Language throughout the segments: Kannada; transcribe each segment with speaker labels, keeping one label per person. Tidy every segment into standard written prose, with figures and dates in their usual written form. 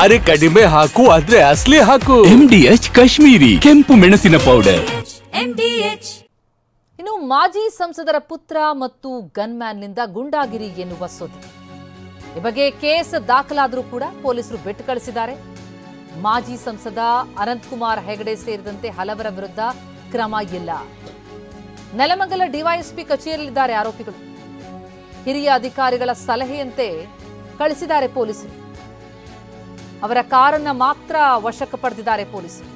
Speaker 1: ಅರೆ ಕಡಿಮೆ ಹಾಕು ಆದ್ರೆ ಅಸಲಿ ಹಾಕು. MDH ಕಾಶ್ಮೀರಿ ಕೆಂಪು ಮೆಣಸಿನ ಪೌಡರ್.
Speaker 2: ಇನ್ನು ಮಾಜಿ ಸಂಸದರ ಪುತ್ರ ಮತ್ತು ಗನ್ಮ್ಯಾನ್ನಿಂದ ಗುಂಡಾಗಿರಿ ಎನ್ನುವ ಸುದ್ದಿ. ಈ ಬಗ್ಗೆ ಕೇಸ್ ದಾಖಲಾದರೂ ಕೂಡ ಪೊಲೀಸರು ಬಿಟ್ಟು ಕಳಿಸಿದ್ದಾರೆ. ಮಾಜಿ ಸಂಸದ ಅನಂತಕುಮಾರ್ ಹೆಗಡೆ ಸೇರಿದಂತೆ ಹಲವರ ವಿರುದ್ಧ ಕ್ರಮ ಇಲ್ಲ. ನೆಲಮಂಗಲ ಡಿವೈಎಸ್ಪಿ ಕಚೇರಿಯಲ್ಲಿದ್ದಾರೆ ಆರೋಪಿಗಳು. ಹಿರಿಯ ಅಧಿಕಾರಿಗಳ ಸಲಹೆಯಂತೆ ಕಳಿಸಿದ್ದಾರೆ ಪೊಲೀಸರು. ಅವರ ಕಾರನ್ನ ಮಾತ್ರ ವಶಕ್ಕೆ ಪಡೆದಿದ್ದಾರೆ ಪೊಲೀಸರು.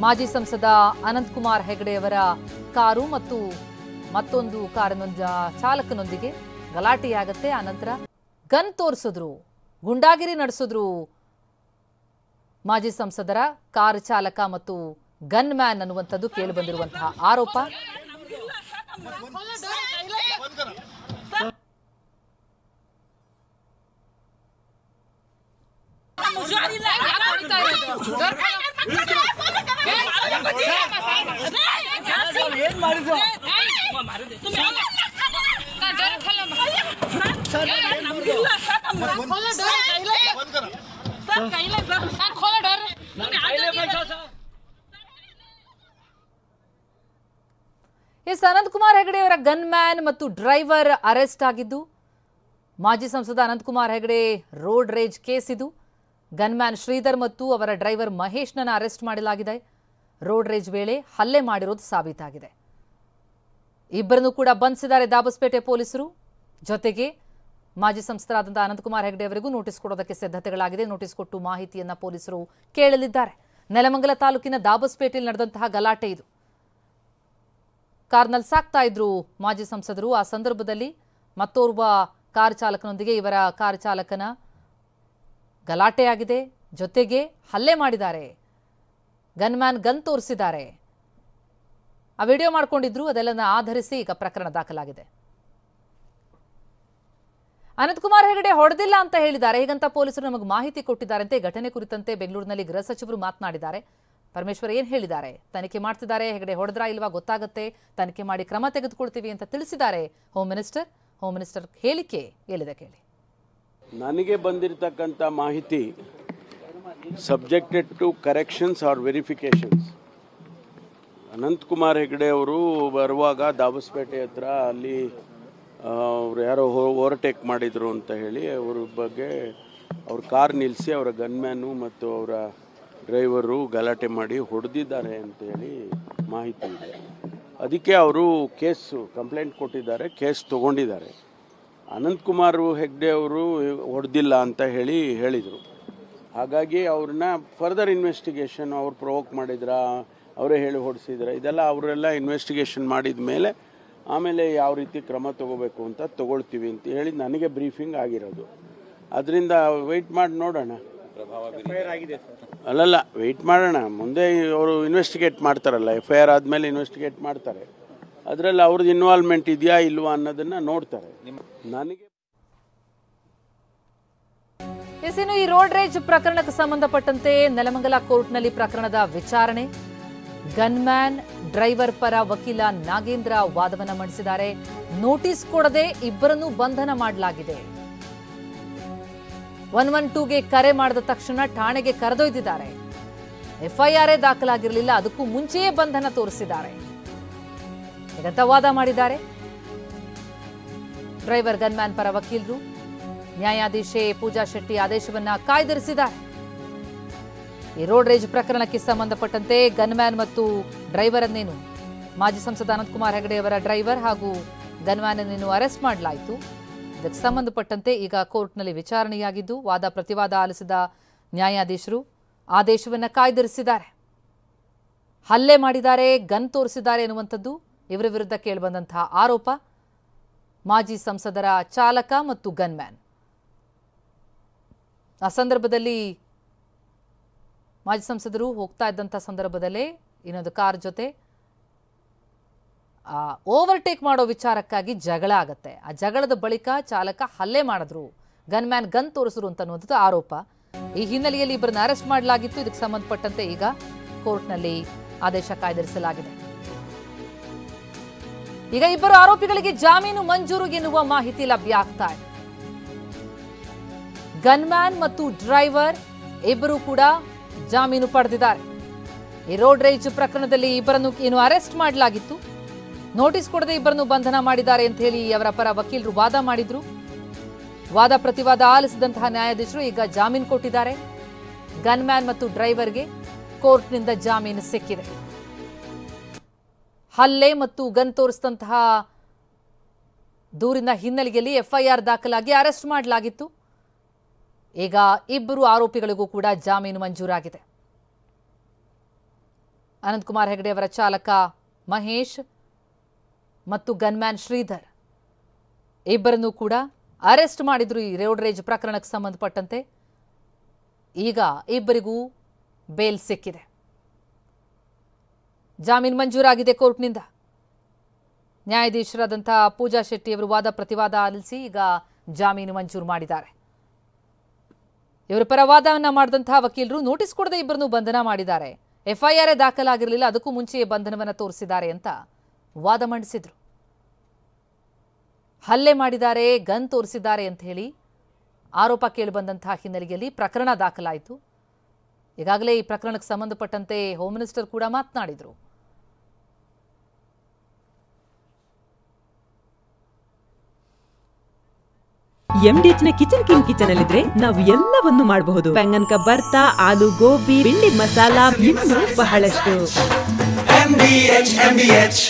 Speaker 2: ಮಾಜಿ ಸಂಸದ ಅನಂತಕುಮಾರ್ ಹೆಗಡೆಯವರ ಕಾರು ಮತ್ತು ಮತ್ತೊಂದು ಕಾರಿನ ಚಾಲಕನೊಂದಿಗೆ ಗಲಾಟೆಯಾಗತ್ತೆ. ಆನಂತರ ಗನ್ ತೋರಿಸಿದ್ರು, ಗುಂಡಾಗಿರಿ ನಡೆಸಿದ್ರು ಮಾಜಿ ಸಂಸದರ ಕಾರ್ ಚಾಲಕ ಮತ್ತು ಗನ್ ಮ್ಯಾನ್ ಅನ್ನುವಂಥದ್ದು ಕೇಳಿಬಂದಿರುವಂತಹ ಆರೋಪ. ಎಸ್ ಅನಂತಕುಮಾರ್ ಹೆಗಡೆ ಅವರ ಗನ್ ಮ್ಯಾನ್ ಮತ್ತು ಡ್ರೈವರ್ ಅರೆಸ್ಟ್ ಆಗಿದ್ದು, ಮಾಜಿ ಸಂಸದ ಅನಂತಕುಮಾರ್ ಹೆಗಡೆ ರೋಡ್ ರೇಜ್ ಕೇಸ್ ಇದು. ಗನ್ ಮ್ಯಾನ್ ಶ್ರೀಧರ್ ಮತ್ತು ಅವರ ಡ್ರೈವರ್ ಮಹೇಶ್ನನ್ನ ಅರೆಸ್ಟ್ ಮಾಡಲಾಗಿದೆ. ರೋಡ್ ರೇಜ್ ವೇಳೆ ಹಲ್ಲೆ ಮಾಡಿರೋದು ಸಾಬೀತಾಗಿದೆ. ಇಬ್ಬರನ್ನು ಕೂಡ ಬಂಧಿಸಿದ್ದಾರೆ ದಾಬಸ್ಪೇಟೆ ಪೊಲೀಸರು. ಜೊತೆಗೆ ಮಾಜಿ ಸಂಸದರಾದಂತಹ ಅನಂತಕುಮಾರ್ ಹೆಗಡೆ ಅವರಿಗೂ ನೋಟಿಸ್ ಕೊಡೋದಕ್ಕೆ ಸಿದ್ಧತೆಗಳಾಗಿದೆ. ನೋಟಿಸ್ ಕೊಟ್ಟು ಮಾಹಿತಿಯನ್ನ ಪೊಲೀಸರು ಕೇಳಲಿದ್ದಾರೆ. ನೆಲಮಂಗಲ ತಾಲೂಕಿನ ದಾಬಸ್ಪೇಟೆಯಲ್ಲಿ ನಡೆದಂತಹ ಗಲಾಟೆ ಇದು. ಕಾರ್ನಲ್ಲಿ ಸಾಕ್ತಾ ಇದ್ರು ಮಾಜಿ ಸಂಸದರು. ಆ ಸಂದರ್ಭದಲ್ಲಿ ಮತ್ತೋರ್ವ ಕಾರ್ ಚಾಲಕನೊಂದಿಗೆ ಇವರ ಕಾರ್ ಚಾಲಕನ ಗಲಾಟೆಯಾಗಿದೆ. ಜೊತೆಗೆ ಹಲ್ಲೆ ಮಾಡಿದ್ದಾರೆ. ಗನ್ಮ್ಯಾನ್ ಗನ್ ತೋರಿಸಿದ್ದಾರೆ. ಆ ವಿಡಿಯೋ ಮಾಡ್ಕೊಂಡಿದ್ರು. ಅದೆಲ್ಲನ ಆಧರಿಸಿ ಈಗ ಪ್ರಕರಣ ದಾಖಲಾಗಿದೆ. ಅನಂತಕುಮಾರ್ ಹೆಗಡೆ ಹೊಡೆದಿಲ್ಲ ಅಂತ ಹೇಳಿದ್ದಾರೆ. ಹೀಗಂತ ಪೊಲೀಸರು ನಮಗೆ ಮಾಹಿತಿ ಕೊಟ್ಟಿದ್ದಾರಂತೆ. ಘಟನೆ ಕುರಿತಂತೆ ಬೆಂಗಳೂರಿನಲ್ಲಿ ಗೃಹ ಸಚಿವರು ಮಾತನಾಡಿದ್ದಾರೆ. ಪರಮೇಶ್ವರ್ ಏನ್ ಹೇಳಿದ್ದಾರೆ? ತನಿಖೆ ಮಾಡ್ತಿದ್ದಾರೆ. ಹೆಗಡೆ ಹೊಡೆದ್ರಾ ಇಲ್ವಾ ಗೊತ್ತಾಗುತ್ತೆ, ತನಿಖೆ ಮಾಡಿ ಕ್ರಮ ತೆಗೆದುಕೊಳ್ತೀವಿ ಅಂತ ತಿಳಿಸಿದ್ದಾರೆ ಹೋಮ್ ಮಿನಿಸ್ಟರ್. ಹೋಮ್ ಮಿನಿಸ್ಟರ್ ಹೇಳಿಕೆ ಎಲ್ಲಿದೆ ಕೇಳಿ.
Speaker 3: ನನಗೆ ಬಂದಿರತಕ್ಕಂಥ ಮಾಹಿತಿ subjected to corrections or verifications. Ananthkumar Hegde ಅವರು ಬರುವಾಗ ದಾಬಸ್ಪೇಟೆ ಹತ್ರ ಅಲ್ಲಿ ಅವ್ರು ಯಾರೋ ಓವರ್ಟೇಕ್ ಮಾಡಿದರು ಅಂತ ಹೇಳಿ ಅವ್ರ ಬಗ್ಗೆ ಅವ್ರ ಕಾರ್ ನಿಲ್ಲಿಸಿ ಅವರ ಗನ್ಮ್ಯಾನು ಮತ್ತು ಅವರ ಡ್ರೈವರು ಗಲಾಟೆ ಮಾಡಿ ಹೊಡೆದಿದ್ದಾರೆ ಅಂತೇಳಿ ಮಾಹಿತಿ ಇದೆ. ಅದಕ್ಕೆ ಅವರು ಕಂಪ್ಲೇಂಟ್ ಕೊಟ್ಟಿದ್ದಾರೆ, ಕೇಸ್ ತೊಗೊಂಡಿದ್ದಾರೆ. ಅನಂತಕುಮಾರ್ ಹೆಗ್ಡೆ ಅವರು ಹೊಡೆದಿಲ್ಲ ಅಂತ ಹೇಳಿದರು. ಹಾಗಾಗಿ ಅವ್ರನ್ನ ಫರ್ದರ್ ಇನ್ವೆಸ್ಟಿಗೇಷನ್, ಅವ್ರು ಪ್ರೊವೋಕ್ ಮಾಡಿದ್ರಾ, ಅವರೇ ಹೇಳಿ ಹೊಡೆಸಿದ್ರ, ಇದೆಲ್ಲ ಅವರೆಲ್ಲ ಇನ್ವೆಸ್ಟಿಗೇಷನ್ ಮಾಡಿದ ಮೇಲೆ ಆಮೇಲೆ ಯಾವ ರೀತಿ ಕ್ರಮ ತಗೋಬೇಕು ಅಂತ ತಗೊಳ್ತೀವಿ ಅಂತ ಹೇಳಿ ನನಗೆ ಬ್ರೀಫಿಂಗ್ ಆಗಿರೋದು. ಅದರಿಂದ ವೆಯ್ಟ್ ಮಾಡಿ ನೋಡೋಣ. ಅಲ್ಲಲ್ಲ, ವೆಯ್ಟ್ ಮಾಡೋಣ. ಮುಂದೆ ಅವರು ಇನ್ವೆಸ್ಟಿಗೇಟ್ ಮಾಡ್ತಾರಲ್ಲ, FIR ಆದಮೇಲೆ ಇನ್ವೆಸ್ಟಿಗೇಟ್ ಮಾಡ್ತಾರೆ. ಅದರಲ್ಲಿ ಅವ್ರದ್ದು ಇನ್ವಾಲ್ವ್ಮೆಂಟ್ ಇದೆಯಾ ಇಲ್ವಾ ಅನ್ನೋದನ್ನ ನೋಡ್ತಾರೆ. ನನಗೆ
Speaker 2: ಇನ್ನು ಈ ರೋಡ್ ರೇಜ್ ಪ್ರಕರಣಕ್ಕೆ ಸಂಬಂಧಪಟ್ಟಂತೆ ನೆಲಮಂಗಲ ಕೋರ್ಟ್ನಲ್ಲಿ ಪ್ರಕರಣದ ವಿಚಾರಣೆ. ಗನ್ಮ್ಯಾನ್ ಡ್ರೈವರ್ ಪರ ವಕೀಲ ನಾಗೇಂದ್ರ ವಾದವನ್ನ ಮಂಡಿಸಿದ್ದಾರೆ. ನೋಟಿಸ್ ಕೊಡದೆ ಇಬ್ಬರನ್ನು ಬಂಧನ ಮಾಡಲಾಗಿದೆ. 112ಗೆ ಕರೆ ಮಾಡಿದ ತಕ್ಷಣ ಠಾಣೆಗೆ ಕರೆದೊಯ್ದಿದ್ದಾರೆ. FIR ದಾಖಲಾಗಿರಲಿಲ್ಲ, ಅದಕ್ಕೂ ಮುಂಚೆಯೇ ಬಂಧನ ತೋರಿಸಿದ್ದಾರೆ. ಹೀಗಂತ ವಾದ ಮಾಡಿದ್ದಾರೆ ಡ್ರೈವರ್ ಗನ್ಮ್ಯಾನ್ ಪರ ವಕೀಲರು. ನ್ಯಾಯಾಧೀಶೆ ಪೂಜಾ ಶೆಟ್ಟಿ ಆದೇಶವನ್ನ ಕಾಯ್ದಿರಿಸಿದ್ದಾರೆ. ಈ ರೋಡ್ ರೇಜ್ ಪ್ರಕರಣಕ್ಕೆ ಸಂಬಂಧಪಟ್ಟಂತೆ ಗನ್ಮ್ಯಾನ್ ಮತ್ತು ಡ್ರೈವರ್ ಅನ್ನೇನು ಮಾಜಿ ಸಂಸದ ಅನಂತಕುಮಾರ್ ಹೆಗಡೆ ಅವರ ಡ್ರೈವರ್ ಹಾಗೂ ಗನ್ಮ್ಯಾನ್ ಅನ್ನೇನು ಅರೆಸ್ಟ್ ಮಾಡಲಾಯಿತು. ಇದಕ್ಕೆ ಸಂಬಂಧಪಟ್ಟಂತೆ ಈಗ ಕೋರ್ಟ್ನಲ್ಲಿ ವಿಚಾರಣೆಯಾಗಿದ್ದು, ವಾದ ಪ್ರತಿವಾದ ಆಲಿಸಿದ ನ್ಯಾಯಾಧೀಶರು ಆದೇಶವನ್ನ ಕಾಯ್ದಿರಿಸಿದ್ದಾರೆ. ಹಲ್ಲೆ ಮಾಡಿದ್ದಾರೆ, ಗನ್ ತೋರಿಸಿದ್ದಾರೆ ಎನ್ನುವಂಥದ್ದು ಇವರ ವಿರುದ್ಧ ಕೇಳಿಬಂದಂತಹ ಆರೋಪ. ಮಾಜಿ ಸಂಸದರ ಚಾಲಕ ಮತ್ತು ಗನ್ಮ್ಯಾನ್ ಆ ಸಂದರ್ಭದಲ್ಲಿ ಮಾಜಿ ಸಂಸದರು ಹೋಗ್ತಾ ಇದ್ದಂಥ ಸಂದರ್ಭದಲ್ಲೇ ಇನ್ನೊಂದು ಕಾರ್ ಜೊತೆ ಓವರ್ಟೇಕ್ ಮಾಡೋ ವಿಚಾರಕ್ಕಾಗಿ ಜಗಳ ಆಗತ್ತೆ. ಆ ಜಗಳದ ಬಳಿಕ ಚಾಲಕ ಹಲ್ಲೆ ಮಾಡಿದ್ರು, ಗನ್ಮ್ಯಾನ್ ಗನ್ ತೋರಿಸಿದ್ರು ಅಂತನ್ನುವಂಥದ್ದು ಆರೋಪ. ಈ ಹಿನ್ನೆಲೆಯಲ್ಲಿ ಇಬ್ಬರನ್ನ ಅರೆಸ್ಟ್ ಮಾಡಲಾಗಿತ್ತು. ಇದಕ್ಕೆ ಸಂಬಂಧಪಟ್ಟಂತೆ ಈಗ ಕೋರ್ಟ್ನಲ್ಲಿ ಆದೇಶ ಕಾಯ್ದಿರಿಸಲಾಗಿದೆ. ಈಗ ಇಬ್ಬರು ಆರೋಪಿಗಳಿಗೆ ಜಾಮೀನು ಮಂಜೂರು ಎನ್ನುವ ಮಾಹಿತಿ ಲಭ್ಯ ಆಗ್ತಾ ಇದೆ. ಗನ್ಮ್ಯಾನ್ ಮತ್ತು ಡ್ರೈವರ್ ಇಬ್ಬರು ಕೂಡ ಜಾಮೀನು ಪಡೆದಿದ್ದಾರೆ. ಈ ರೋಡ್ ರೇಜ್ ಪ್ರಕರಣದಲ್ಲಿ ಇಬ್ಬರನ್ನು ಏನು ಅರೆಸ್ಟ್ ಮಾಡಲಾಗಿತ್ತು, ನೋಟಿಸ್ ಕೊಡದೆ ಇಬ್ಬರನ್ನು ಬಂಧನ ಮಾಡಿದ್ದಾರೆ ಅಂತ ಹೇಳಿ ಅವರ ಪರ ವಕೀಲರು ವಾದ ಮಾಡಿದ್ರು. ವಾದ ಪ್ರತಿವಾದ ಆಲಿಸಿದಂತಹ ನ್ಯಾಯಾಧೀಶರು ಈಗ ಜಾಮೀನು ಕೊಟ್ಟಿದ್ದಾರೆ. ಗನ್ಮ್ಯಾನ್ ಮತ್ತು ಡ್ರೈವರ್ಗೆ ಕೋರ್ಟ್ನಿಂದ ಜಾಮೀನು ಸಿಕ್ಕಿದೆ. ಹಲ್ಲೆ ಮತ್ತು ಗನ್ ತೋರಿಸಿದಂತಹ ದೂರಿನ ಹಿನ್ನೆಲೆಯಲ್ಲಿ ಎಫ್ಐಆರ್ ದಾಖಲಾಗಿ ಅರೆಸ್ಟ್ ಮಾಡಲಾಗಿತ್ತು. ಈಗ ಇಬ್ಬರು ಆರೋಪಿಗಳಿಗೂ ಕೂಡ ಜಾಮೀನು ಮಂಜೂರಾಗಿದೆ. ಅನಂತಕುಮಾರ್ ಹೆಗಡೆ ಅವರ ಚಾಲಕ ಮಹೇಶ್ ಮತ್ತು ಗನ್ಮ್ಯಾನ್ ಶ್ರೀಧರ್ ಇಬ್ಬರನ್ನು ಕೂಡ ಅರೆಸ್ಟ್ ಮಾಡಿದ್ರು ಈ ರೋಡ್ ರೇಜ್ ಪ್ರಕರಣಕ್ಕೆ ಸಂಬಂಧಪಟ್ಟಂತೆ. ಈಗ ಇಬ್ಬರಿಗೂ ಬೇಲ್ ಸಿಕ್ಕಿದೆ. ಜಾಮೀನು ಮಂಜೂರಾಗಿದೆ ಕೋರ್ಟ್ನಿಂದ. ನ್ಯಾಯಾಧೀಶರಾದಂತಹ ಪೂಜಾ ಶೆಟ್ಟಿ ಅವರು ವಾದ ಪ್ರತಿವಾದ ಆಲಿಸಿ ಈಗ ಜಾಮೀನು ಮಂಜೂರು ಮಾಡಿದ್ದಾರೆ. ಇವರ ಪರ ವಾದವನ್ನ ಮಾಡಿದಂತಹ ವಕೀಲರು ನೋಟಿಸ್ ಕೊಡದೆ ಇಬ್ಬರನ್ನು ಬಂಧನ ಮಾಡಿದ್ದಾರೆ. ಎಫ್ಐಆರ್ ದಾಖಲಾಗಿರಲಿಲ್ಲ, ಅದಕ್ಕೂ ಮುಂಚೆಯೇ ಬಂಧನವನ್ನು ತೋರಿಸಿದ್ದಾರೆ ಅಂತ ವಾದ ಮಂಡಿಸಿದ್ರು. ಹಲ್ಲೆ ಮಾಡಿದ್ದಾರೆ, ಗನ್ ತೋರಿಸಿದ್ದಾರೆ ಅಂತ ಹೇಳಿ ಆರೋಪ ಕೇಳಿಬಂದಂತಹ ಹಿನ್ನೆಲೆಯಲ್ಲಿ ಪ್ರಕರಣ ದಾಖಲಾಯಿತು. ಈಗಾಗಲೇ ಈ ಪ್ರಕರಣಕ್ಕೆ ಸಂಬಂಧಪಟ್ಟಂತೆ ಹೋಮ್ ಮಿನಿಸ್ಟರ್ ಕೂಡ ಮಾತನಾಡಿದರು.
Speaker 4: MDH ನ ಕಿಚನ್ ಕಿಂಗ್ ಕಿಚನ್ ಅಲ್ಲಿದ್ರೆ ನಾವು ಎಲ್ಲವನ್ನು ಮಾಡಬಹುದು. ಬೆಂಗನ್ ಕ ಬರ್ತಾ, ಆಲೂ ಗೋಬಿ, ಭಿಂಡಿ ಮಸಾಲಾ, ಇನ್ನೂ ಬಹಳಷ್ಟು. MDH